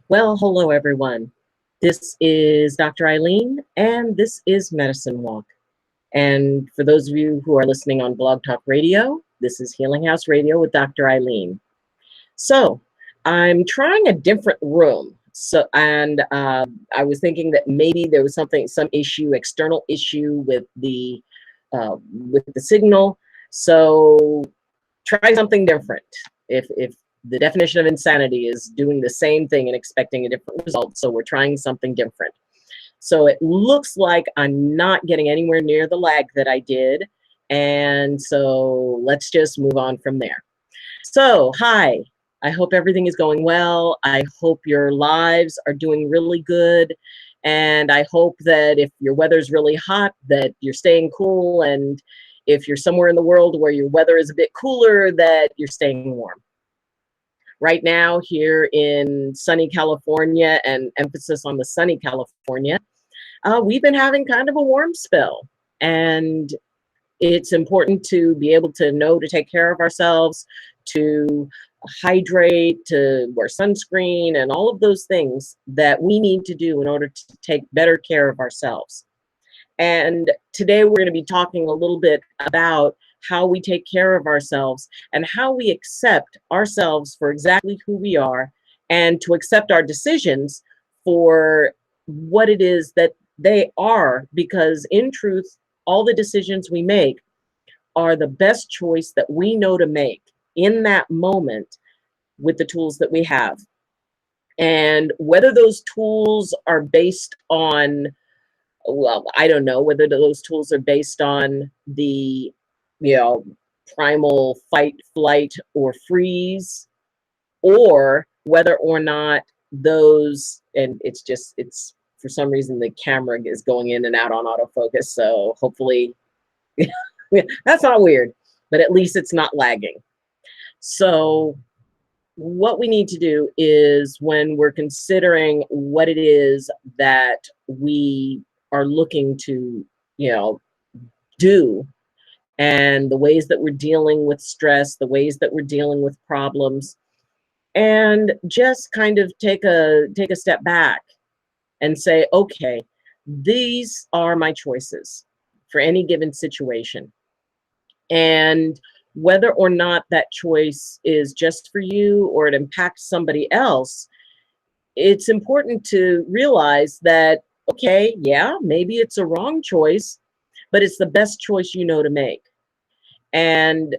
Well, hello everyone. This is Dr. Ayleen, and this is Medicine Walk. And for those of you who are listening on Blog Talk Radio, this is Healing House Radio with Dr. Ayleen. So I'm trying a different room. I was thinking that maybe there was some issue, external issue with the signal. So try something different. If the definition of insanity is doing the same thing and expecting a different result, so we're trying something different. So it looks like I'm not getting anywhere near the lag that I did, and so let's just move on from there. So hi, I hope everything is going well. I hope your lives are doing really good, and I hope that if your weather's really hot, that you're staying cool, and if you're somewhere in the world where your weather is a bit cooler, that you're staying warm. Right now here in sunny California, and emphasis on the sunny California, we've been having kind of a warm spell. And it's important to be able to know to take care of ourselves, to hydrate, to wear sunscreen, and all of those things that we need to do in order to take better care of ourselves. And today we're going to be talking a little bit about how we take care of ourselves and how we accept ourselves for exactly who we are, and to accept our decisions for what it is that they are, because in truth, all the decisions we make are the best choice that we know to make in that moment with the tools that we have. And whether those tools are based on, well, I don't know whether those tools are based on the primal fight, flight, or freeze, or whether or not those, and it's for some reason the camera is going in and out on autofocus, so hopefully that's not weird, but at least it's not lagging. So what we need to do is, when we're considering what it is that we are looking to, do, and the ways that we're dealing with stress, the ways that we're dealing with problems, and just kind of take a step back and say, okay, these are my choices for any given situation. And whether or not that choice is just for you or it impacts somebody else, it's important to realize that, okay, yeah, maybe it's a wrong choice, but it's the best choice you know to make. And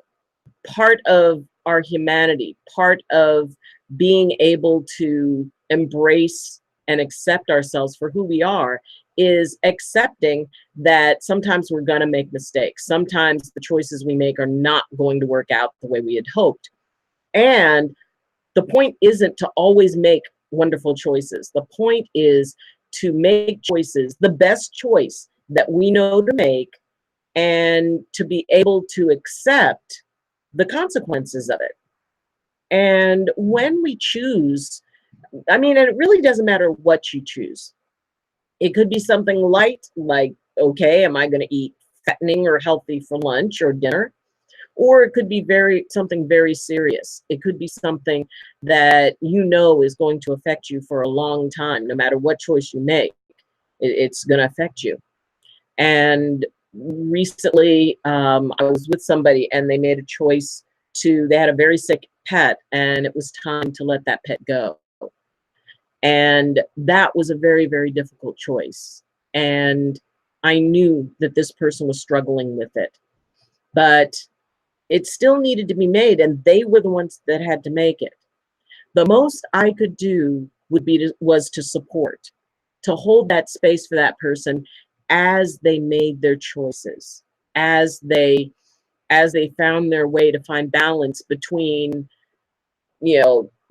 part of our humanity, part of being able to embrace and accept ourselves for who we are, is accepting that sometimes we're going to make mistakes. Sometimes the choices we make are not going to work out the way we had hoped. And the point isn't to always make wonderful choices. The point is to make choices, the best choice that we know to make, and to be able to accept the consequences of it. And when we choose, and it really doesn't matter what you choose. It could be something light, like, okay, am I going to eat fattening or healthy for lunch or dinner? Or it could be something very serious. It could be something that is going to affect you for a long time. No matter what choice you make, it's going to affect you. And recently, I was with somebody, and they made a choice they had a very sick pet, and it was time to let that pet go. And that was a very, very difficult choice. And I knew that this person was struggling with it, but it still needed to be made, and they were the ones that had to make it. The most I could do was to support, to hold that space for that person as they made their choices, as they found their way to find balance between,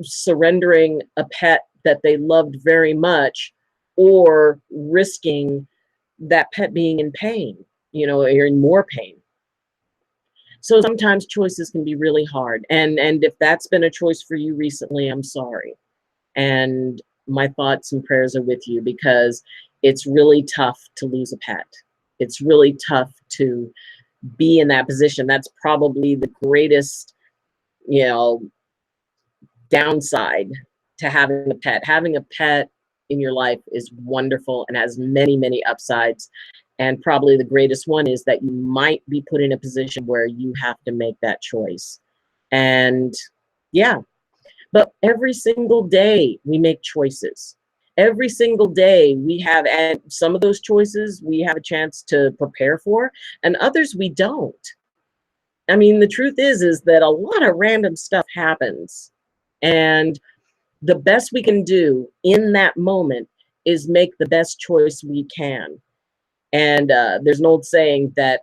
surrendering a pet that they loved very much, or risking that pet being in pain, or in more pain. So sometimes choices can be really hard. And if that's been a choice for you recently, I'm sorry. And my thoughts and prayers are with you, because it's really tough to lose a pet. It's really tough to be in that position. That's probably the greatest, downside to having a pet. Having a pet in your life is wonderful and has many, many upsides. And probably the greatest one is that you might be put in a position where you have to make that choice. And yeah, but every single day we make choices. Every single day we have, and some of those choices we have a chance to prepare for, and others we don't. I mean, the truth is that a lot of random stuff happens. And the best we can do in that moment is make the best choice we can. And there's an old saying that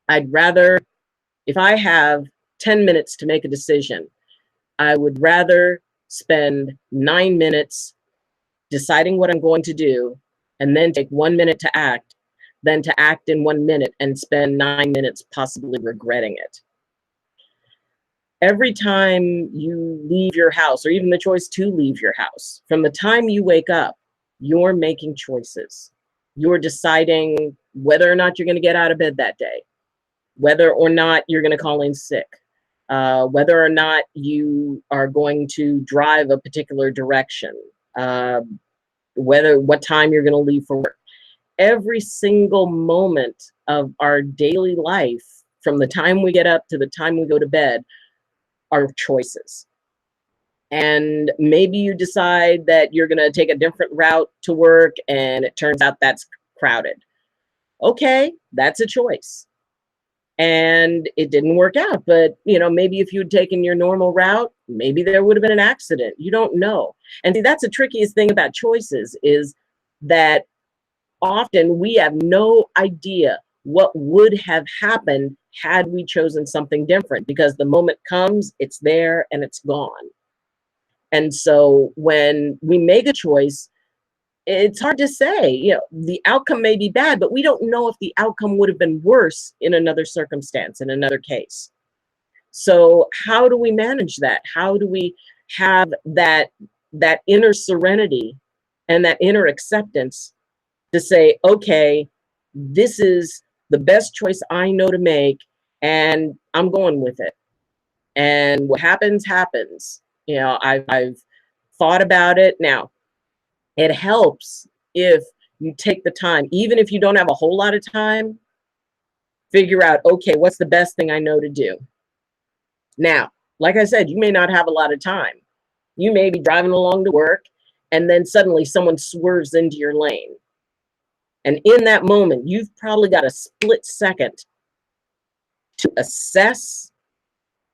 I'd rather, if I have 10 minutes to make a decision, I would rather spend 9 minutes deciding what I'm going to do and then take 1 minute to act than to act in 1 minute and spend 9 minutes possibly regretting it. Every time you leave your house, or even the choice to leave your house, from the time you wake up, you're making choices. You're deciding whether or not you're going to get out of bed that day, whether or not you're going to call in sick, whether or not you are going to drive a particular direction, what time you're going to leave for work. Every single moment of our daily life, from the time we get up to the time we go to bed, are choices. And maybe you decide that you're going to take a different route to work and it turns out that's crowded. Okay, that's a choice. And it didn't work out, but maybe if you'd taken your normal route, maybe there would have been an accident. You don't know. And see, that's the trickiest thing about choices, is that often we have no idea what would have happened had we chosen something different, because the moment comes, it's there and it's gone. And so when we make a choice, it's hard to say. The outcome may be bad, but we don't know if the outcome would have been worse in another circumstance, in another case. So how do we manage that? How do we have that inner serenity and that inner acceptance to say, okay, this is the best choice I know to make, and I'm going with it. And what happens, happens. I've thought about it. Now, it helps if you take the time, even if you don't have a whole lot of time, figure out, okay, what's the best thing I know to do? Now, like I said, you may not have a lot of time. You may be driving along to work, and then suddenly someone swerves into your lane. And in that moment, you've probably got a split second to assess,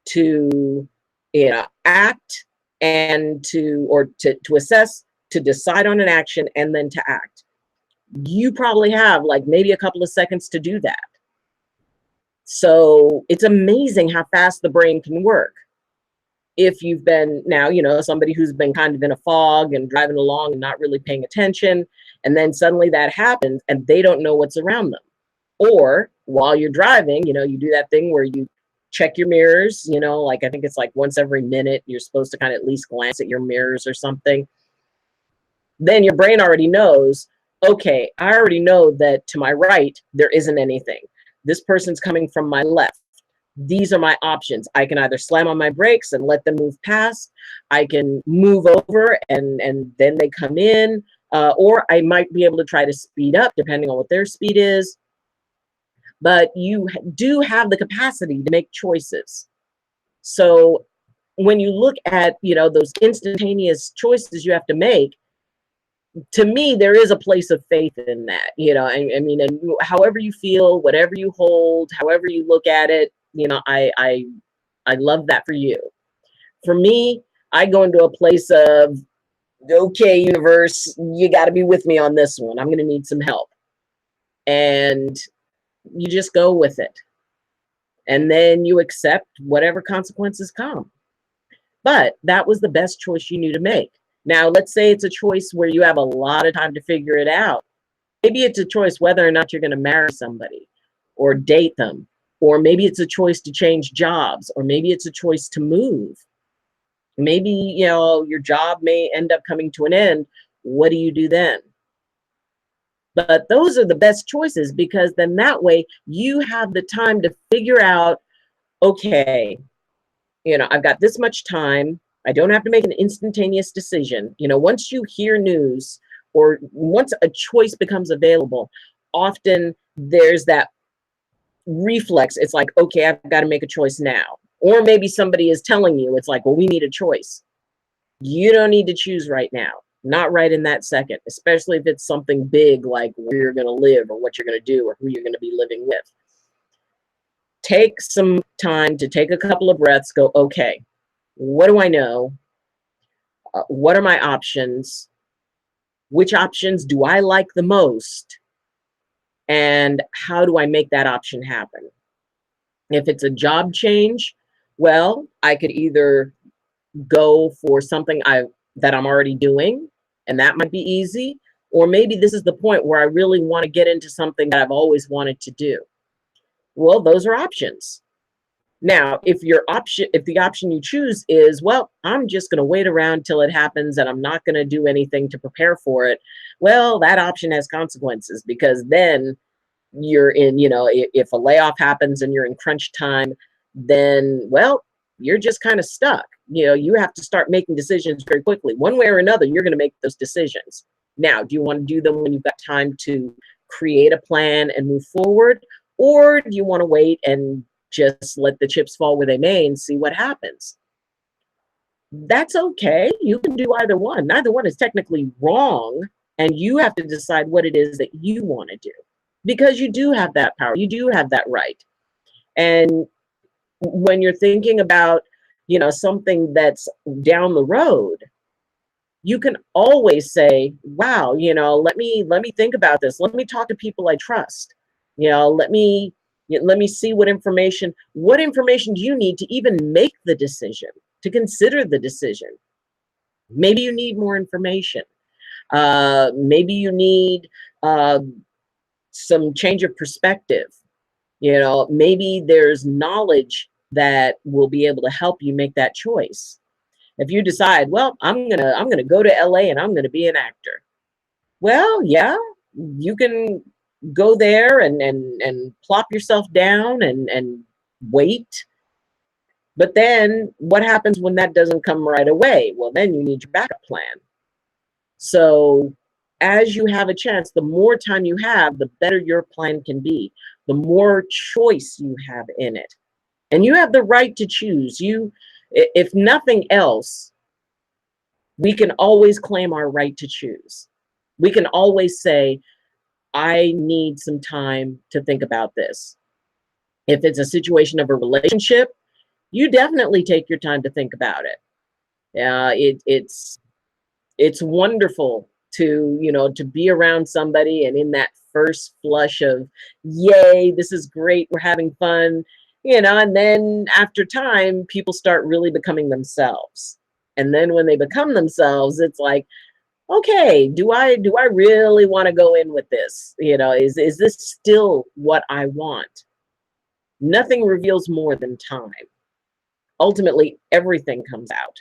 to act, and to assess, to decide on an action, and then to act. You probably have like maybe a couple of seconds to do that. So it's amazing how fast the brain can work. If you've been somebody who's been kind of in a fog and driving along and not really paying attention, and then suddenly that happens and they don't know what's around them. Or while you're driving, you do that thing where you check your mirrors, like I think it's like once every minute, you're supposed to kind of at least glance at your mirrors or something. Then your brain already knows, okay, I already know that to my right, there isn't anything. This person's coming from my left. These are my options. I can either slam on my brakes and let them move past. I can move over and then they come in. Or I might be able to try to speed up depending on what their speed is. But you do have the capacity to make choices. So when you look at, those instantaneous choices you have to make, to me, there is a place of faith in that, I mean, and however you feel, whatever you hold, however you look at it, I love that for you. For me, I go into a place of, okay, universe, you got to be with me on this one. I'm going to need some help. And you just go with it. And then you accept whatever consequences come. But that was the best choice you knew to make. Now, let's say it's a choice where you have a lot of time to figure it out. Maybe it's a choice whether or not you're going to marry somebody or date them. Or maybe it's a choice to change jobs. Or maybe it's a choice to move. Maybe, your job may end up coming to an end. What do you do then? But those are the best choices, because then that way you have the time to figure out, okay, I've got this much time. I don't have to make an instantaneous decision. You know, once you hear news or once a choice becomes available, often there's that reflex. It's like, okay, I've got to make a choice now. Or maybe somebody is telling you, it's like, well, we need a choice. You don't need to choose right now. Not right in that second, especially if it's something big like where you're going to live or what you're going to do or who you're going to be living with. Take some time to take a couple of breaths, go, okay, what do I know? What are my options? Which options do I like the most? And how do I make that option happen? If it's a job change, well, I could either go for something that I'm already doing, and that might be easy, or maybe this is the point where I really want to get into something that I've always wanted to do. Well, those are options. Now, if the option you choose is, well, I'm just going to wait around till it happens and I'm not going to do anything to prepare for it, well, that option has consequences, because then you're in, if a layoff happens and you're in crunch time, then, well, you're just kind of stuck. You have to start making decisions very quickly. One way or another, you're going to make those decisions. Now, do you want to do them when you've got time to create a plan and move forward? Or do you want to wait and just let the chips fall where they may and see what happens? That's okay. You can do either one. Neither one is technically wrong. And you have to decide what it is that you want to do, because you do have that power. You do have that right. And when you're thinking about, something that's down the road, you can always say, wow, let me think about this. Let me talk to people I trust. Let me see what information do you need to even make the decision, to consider the decision. Maybe you need more information. Maybe you need some change of perspective. Maybe there's knowledge that will be able to help you make that choice. If you decide, well, I'm gonna go to LA and I'm gonna be an actor. Well, yeah, you can go there and plop yourself down and wait. But then what happens when that doesn't come right away? Well, then you need your backup plan. So as you have a chance, the more time you have, the better your plan can be, the more choice you have in it. And you have the right to choose. If nothing else, we can always claim our right to choose. We can always say, I need some time to think about this. If it's a situation of a relationship, you definitely take your time to think about it. It's wonderful to be around somebody, and in that first flush of, yay, this is great, we're having fun, and then after time, people start really becoming themselves. And then when they become themselves, it's like, okay, do I really want to go in with this? Is this still what I want? Nothing reveals more than time. Ultimately, everything comes out.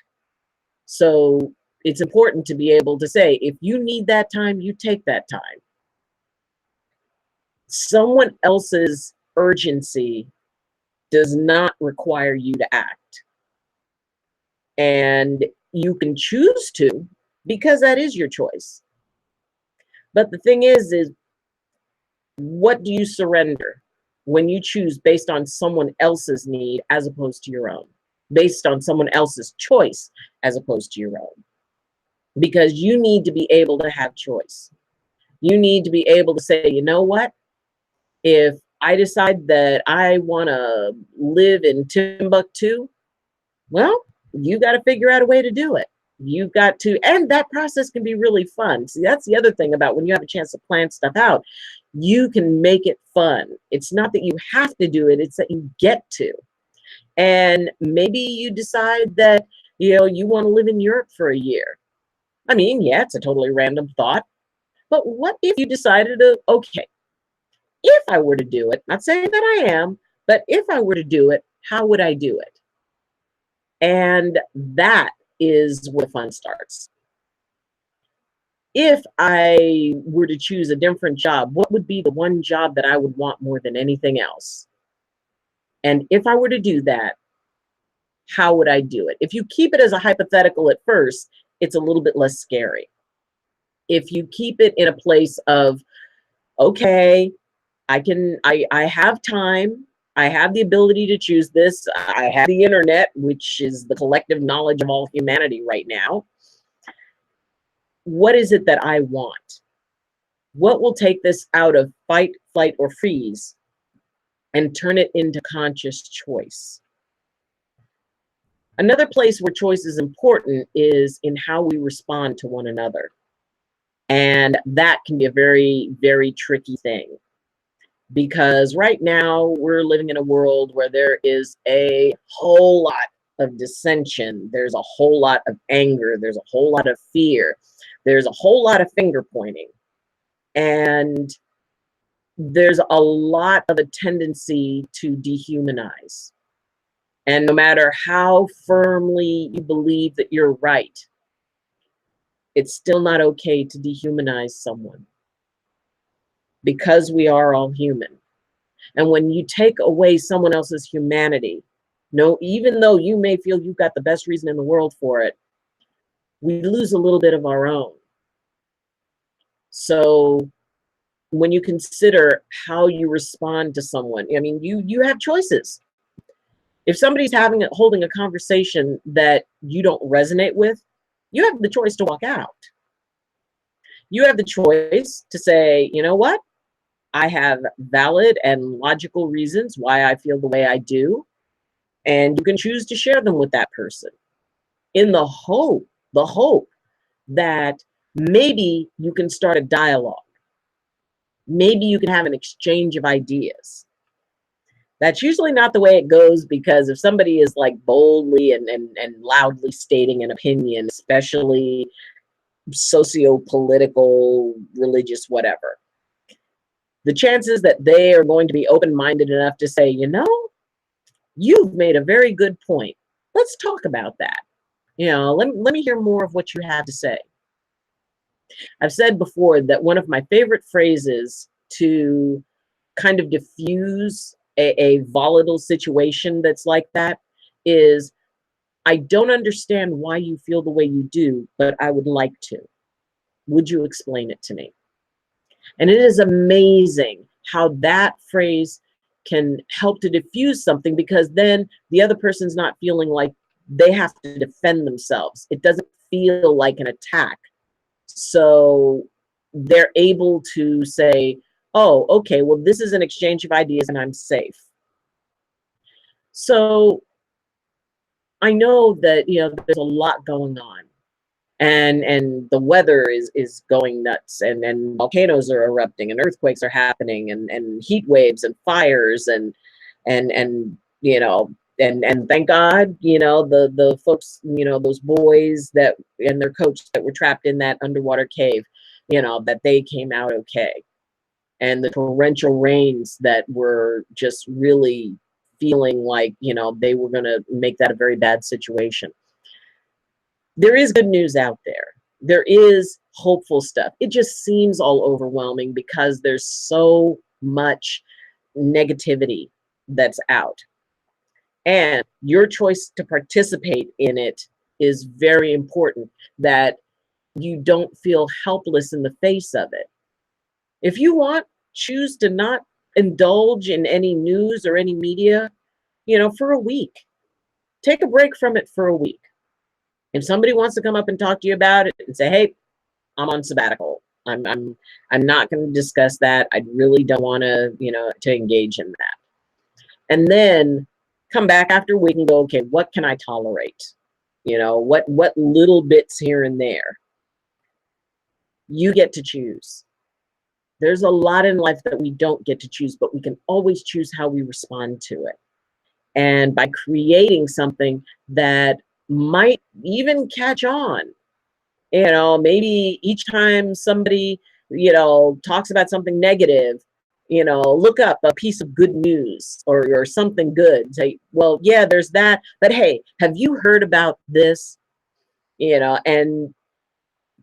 So it's important to be able to say, if you need that time, you take that time. Someone else's urgency does not require you to act. And you can choose to, because that is your choice. But the thing is what do you surrender when you choose based on someone else's need as opposed to your own? Based on someone else's choice as opposed to your own? Because you need to be able to have choice. You need to be able to say, you know what? If I decide that I want to live in Timbuktu, well, you got to figure out a way to do it. You've got to, and that process can be really fun. See, that's the other thing about when you have a chance to plan stuff out, you can make it fun. It's not that you have to do it, it's that you get to. And maybe you decide that, you want to live in Europe for a year. I mean, yeah, it's a totally random thought. But what if you decided to, okay, if I were to do it, not saying that I am, but if I were to do it, how would I do it? And that is where fun starts. If I were to choose a different job, what would be the one job that I would want more than anything else? And if I were to do that, how would I do it? If you keep it as a hypothetical at first, it's a little bit less scary. If you keep it in a place of, okay, I have time, I have the ability to choose this, I have the internet, which is the collective knowledge of all humanity right now. What is it that I want? What will take this out of fight, flight, or freeze and turn it into conscious choice? Another place where choice is important is in how we respond to one another. And that can be a very, very tricky thing, because right now we're living in a world where there is a whole lot of dissension. There's a whole lot of anger. There's a whole lot of fear. There's a whole lot of finger pointing. And there's a lot of a tendency to dehumanize. And no matter how firmly you believe that you're right, it's still not okay to dehumanize someone, because we are all human. And when you take away someone else's humanity, no, even though you may feel you've got the best reason in the world for it, we lose a little bit of our own. So when you consider how you respond to someone, I mean, you have choices. If somebody's holding a conversation that you don't resonate with, you have the choice to walk out. You have the choice to say, you know what? I have valid and logical reasons why I feel the way I do. And you can choose to share them with that person in the hope that maybe you can start a dialogue. Maybe you can have an exchange of ideas. That's usually not the way it goes, because if somebody is like boldly and loudly stating an opinion, especially socio-political, religious, whatever, the chances that they are going to be open-minded enough to say, you know, you've made a very good point. Let's talk about that. You know, let me hear more of what you have to say. I've said before that one of my favorite phrases to kind of diffuse a volatile situation that's like that is, I don't understand why you feel the way you do, but I would like to. Would you explain it to me? And it is amazing how that phrase can help to diffuse something, because then the other person's not feeling like they have to defend themselves. It doesn't feel like an attack. So they're able to say, oh, okay, well, this is an exchange of ideas and I'm safe. So I know that, you know, there's a lot going on, and the weather is going nuts, and volcanoes are erupting and earthquakes are happening, and heat waves and fires, and you know, and thank God, you know, the folks, you know, those boys that and their coach that were trapped in that underwater cave, you know, that they came out okay. And the torrential rains that were just really feeling like, you know, they were going to make that a very bad situation. There is good news out there. There is hopeful stuff. It just seems all overwhelming because there's so much negativity that's out. And your choice to participate in it is very important, that you don't feel helpless in the face of it. If you want, choose to not indulge in any news or any media, you know, for a week. Take a break from it for a week. If somebody wants to come up and talk to you about it and say, hey, I'm on sabbatical, I'm not going to discuss that. I really don't want to, you know, to engage in that. And then come back after a week and go, okay, what can I tolerate? You know, what little bits here and there. You get to choose. There's a lot in life that we don't get to choose, but we can always choose how we respond to it. And by creating something that might even catch on, you know, maybe each time somebody, you know, talks about something negative, you know, look up a piece of good news or something good. Say, well, yeah, there's that, but hey, have you heard about this? You know, and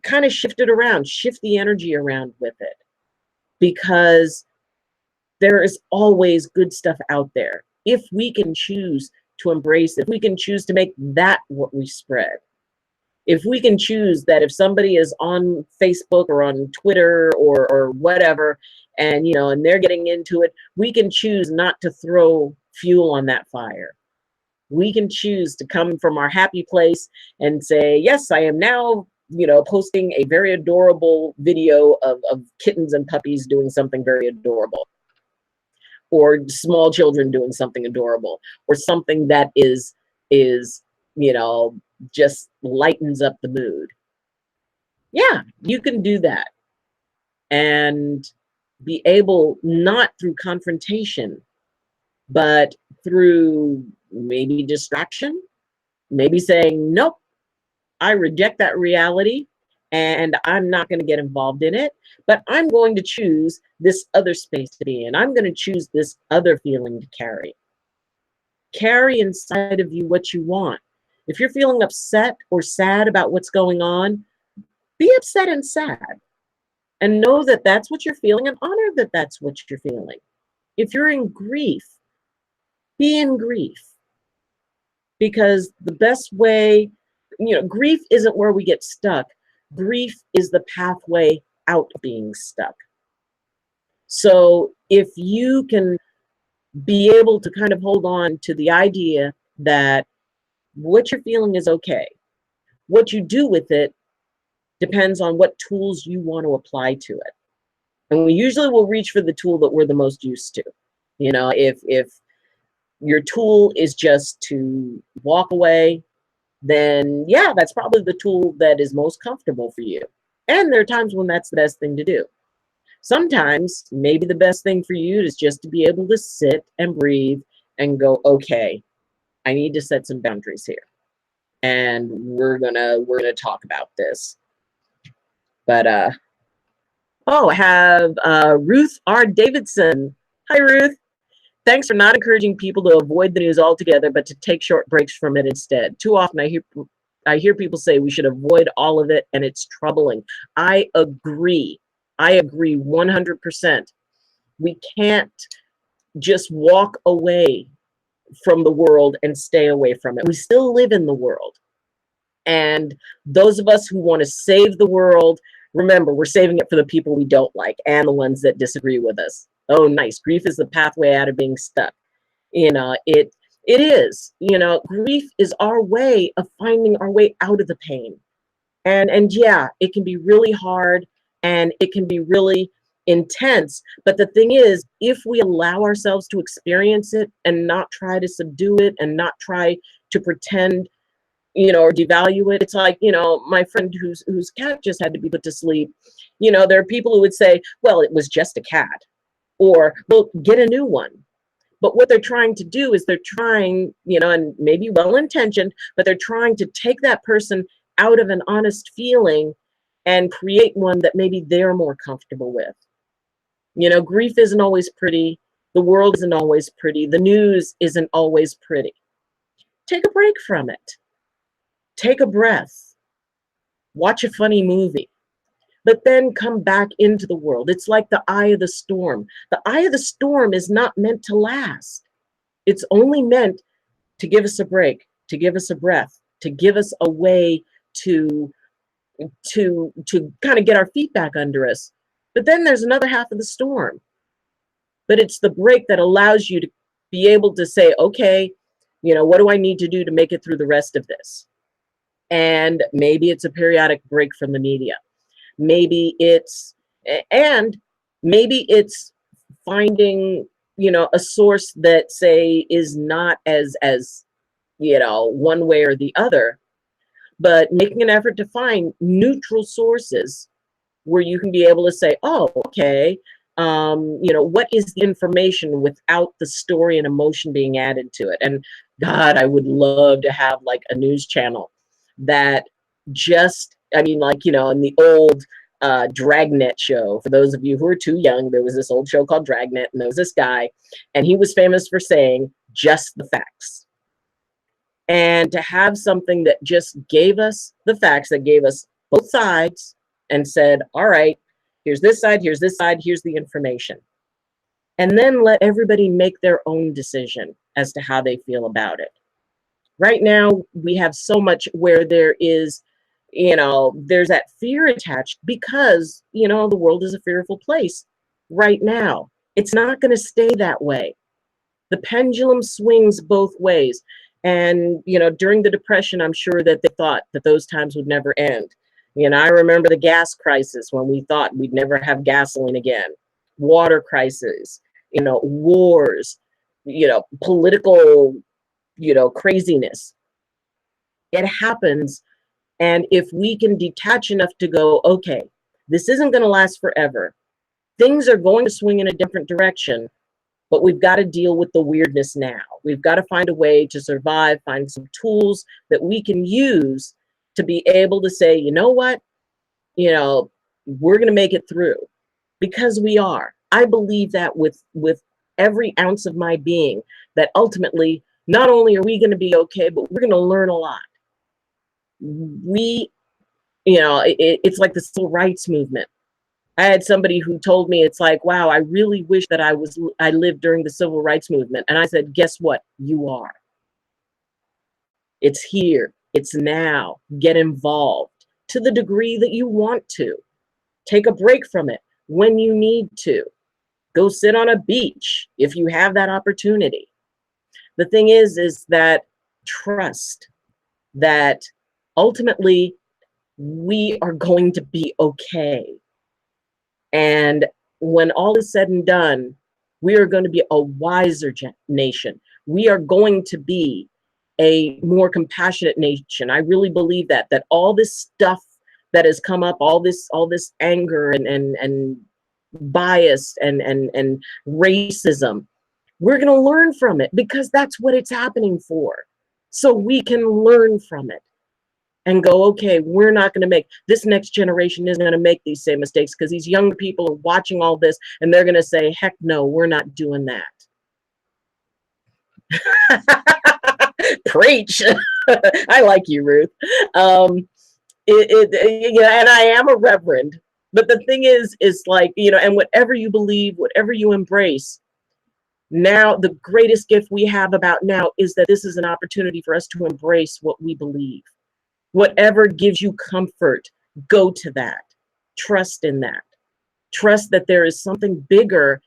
kind of shift it around, shift the energy around with it, because there is always good stuff out there if we can choose to embrace, if we can choose to make that what we spread, if we can choose that if somebody is on Facebook or on Twitter or whatever, and and they're getting into it, we can choose not to throw fuel on that fire. We can choose to come from our happy place and say, yes, I am now, posting a very adorable video of kittens and puppies doing something very adorable, or small children doing something adorable, or something that is just lightens up the mood. Yeah, you can do that and be able, not through confrontation, but through maybe distraction, maybe saying, nope, I reject that reality and I'm not going to get involved in it, but I'm going to choose this other space to be in. I'm going to choose this other feeling to carry. Carry inside of you what you want. If you're feeling upset or sad about what's going on, be upset and sad. And know that that's what you're feeling, and honor that that's what you're feeling. If you're in grief, be in grief. Because the best way, grief isn't where we get stuck. Grief is the pathway out of being stuck. So if you can be able to kind of hold on to the idea that what you're feeling is okay, what you do with it depends on what tools you want to apply to it. And we usually will reach for the tool that we're the most used to. If your tool is just to walk away, then yeah, that's probably the tool that is most comfortable for you. And there are times when that's the best thing to do. Sometimes maybe the best thing for you is just to be able to sit and breathe and go, okay, I need to set some boundaries here. And we're gonna talk about this. But oh, I have Ruth R. Davidson. Hi, Ruth. Thanks for not encouraging people to avoid the news altogether, but to take short breaks from it instead. Too often I hear people say we should avoid all of it, and it's troubling. I agree. I agree 100%. We can't just walk away from the world and stay away from it. We still live in the world. And those of us who want to save the world, remember, we're saving it for the people we don't like and the ones that disagree with us. Oh, nice. Grief is the pathway out of being stuck. It is. Grief is our way of finding our way out of the pain. And yeah, it can be really hard and it can be really intense. But the thing is, if we allow ourselves to experience it and not try to subdue it and not try to pretend, or devalue it. It's like, my friend whose cat just had to be put to sleep. There are people who would say, well, it was just a cat, or, well, get a new one. But what they're trying to do is they're trying, and maybe well-intentioned, but they're trying to take that person out of an honest feeling and create one that maybe they're more comfortable with. Grief isn't always pretty. The world isn't always pretty. The news isn't always pretty. Take a break from it. Take a breath, watch a funny movie, but then come back into the world. It's like the eye of the storm. The eye of the storm is not meant to last. It's only meant to give us a break, to give us a breath, to give us a way to kind of get our feet back under us. But then there's another half of the storm. But it's the break that allows you to be able to say, okay, what do I need to do to make it through the rest of this? And maybe it's a periodic break from the media. Maybe it's finding, a source that, say, is not as one way or the other, but making an effort to find neutral sources where you can be able to say, oh, okay, what is the information without the story and emotion being added to it? And God, I would love to have like a news channel that just, in the old Dragnet show, for those of you who are too young, there was this old show called Dragnet, and there was this guy, and he was famous for saying just the facts. And to have something that just gave us the facts, that gave us both sides and said, all right, here's this side, here's this side, here's the information. And then let everybody make their own decision as to how they feel about it. Right now, we have so much where there is, there's that fear attached because, the world is a fearful place right now. It's not going to stay that way. The pendulum swings both ways. And, during the Depression, I'm sure that they thought that those times would never end. I remember the gas crisis when we thought we'd never have gasoline again, water crisis, wars, political, craziness. It happens. And if we can detach enough to go, okay, this isn't going to last forever. Things are going to swing in a different direction, but we've got to deal with the weirdness now. We've got to find a way to survive, find some tools that we can use to be able to say, you know what, we're going to make it through, because we are. I believe that with every ounce of my being, that ultimately, not only are we going to be okay, but we're going to learn a lot. We, it's like the civil rights movement. I had somebody who told me, it's like, wow, I really wish that I lived during the civil rights movement. And I said, guess what? You are. It's here. It's now. Get involved to the degree that you want to. Take a break from it when you need to. Go sit on a beach if you have that opportunity. The thing is that trust that ultimately we are going to be okay. And when all is said and done, we are going to be a wiser nation. We are going to be a more compassionate nation. I really believe that all this stuff that has come up, all this anger and bias and racism, we're going to learn from it, because that's what it's happening for. So we can learn from it and go, okay, we're not going to make, this next generation isn't going to make these same mistakes, because these younger people are watching all this and they're going to say, heck no, we're not doing that. Preach. I like you, Ruth. And I am a reverend, but the thing is like, and whatever you believe, whatever you embrace, now the greatest gift we have about now is that this is an opportunity for us to embrace what we believe. Whatever gives you comfort, go to that. Trust in that. Trust that there is something bigger,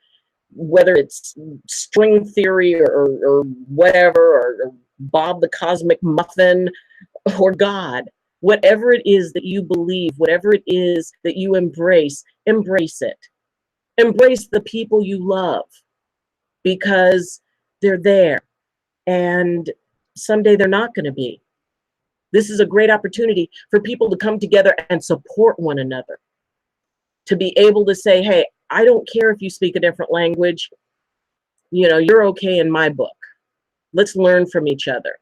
whether it's string theory or whatever, or Bob the Cosmic Muffin, or God. Whatever it is that you believe, whatever it is that you embrace it. Embrace the people you love, because they're there, and someday they're not going to be. This is a great opportunity for people to come together and support one another, to be able to say, hey, I don't care if you speak a different language, you're okay in my book. Let's learn from each other.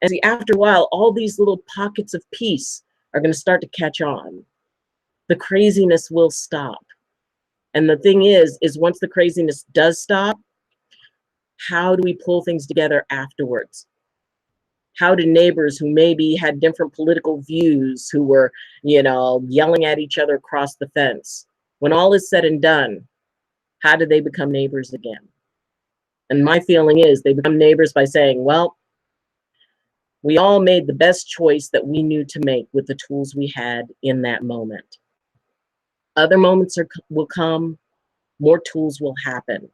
And see, after a while, all these little pockets of peace are going to start to catch on. The craziness will stop. And the thing is once the craziness does stop, how do we pull things together afterwards? How do neighbors who maybe had different political views, who were, yelling at each other across the fence, when all is said and done, how do they become neighbors again? And my feeling is they become neighbors by saying, well, we all made the best choice that we knew to make with the tools we had in that moment. Other moments will come, more tools will happen.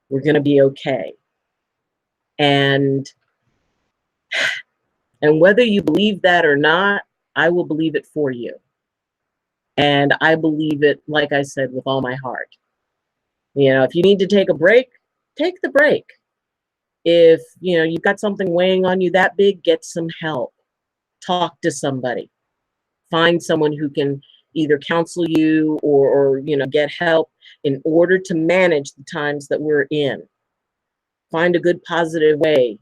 We're going to be okay. And whether you believe that or not, I will believe it for you. And I believe it, like I said, with all my heart. If you need to take a break, take the break. If, you've got something weighing on you that big, get some help. Talk to somebody. Find someone who can either counsel you or get help in order to manage the times that we're in. Find a good, positive way.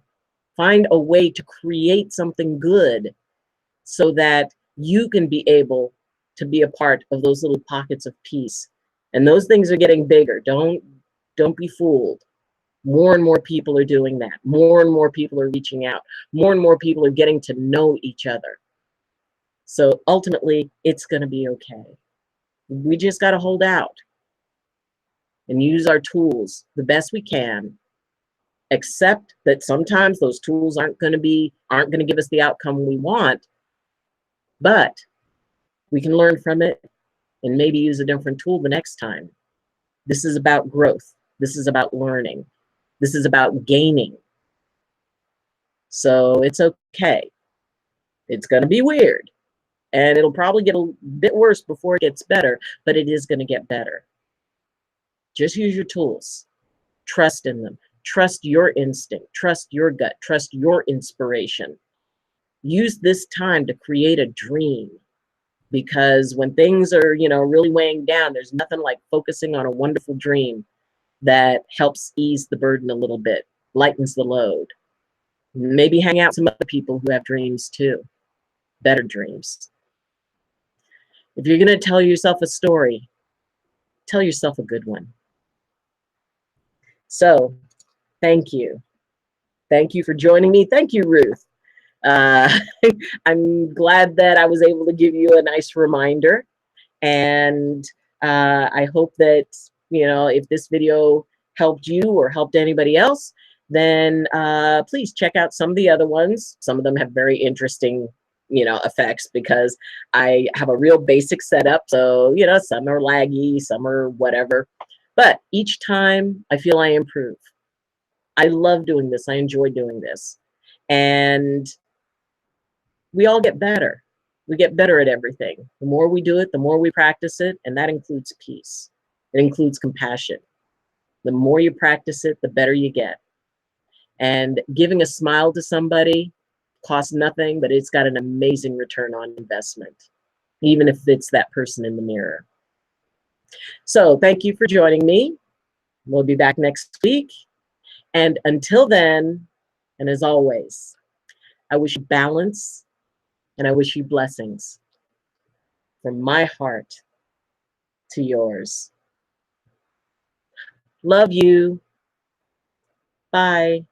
Find a way to create something good so that you can be able to be a part of those little pockets of peace. And those things are getting bigger. Don't be fooled. More and more people are doing that. More and more people are reaching out. More and more people are getting to know each other. So ultimately, it's going to be okay. We just got to hold out and use our tools the best we can Accept that sometimes those tools aren't going to give us the outcome we want, but we can learn from it and maybe use a different tool the next time. This is about growth. This is about learning. This is about gaining. So it's okay. It's going to be weird, and it'll probably get a bit worse before it gets better, but it is going to get better. Just use your tools. Trust in them. Trust your instinct. Trust your gut. Trust your inspiration. Use this time to create a dream, because when things are, really weighing down, there's nothing like focusing on a wonderful dream that helps ease the burden a little bit, lightens the load. Maybe hang out with some other people who have dreams too, better dreams. If you're going to tell yourself a story, tell yourself a good one. So, thank you. Thank you for joining me. Thank you, Ruth. I'm glad that I was able to give you a nice reminder. And I hope that, if this video helped you or helped anybody else, then please check out some of the other ones. Some of them have very interesting, effects, because I have a real basic setup. So, some are laggy, some are whatever. But each time I feel I improve. I love doing this. I enjoy doing this. And we all get better. We get better at everything. The more we do it, the more we practice it, and that includes peace. It includes compassion. The more you practice it, the better you get. And giving a smile to somebody costs nothing, but it's got an amazing return on investment, even if it's that person in the mirror. So thank you for joining me. We'll be back next week. And until then, and as always, I wish you balance, and I wish you blessings from my heart to yours. Love you. Bye.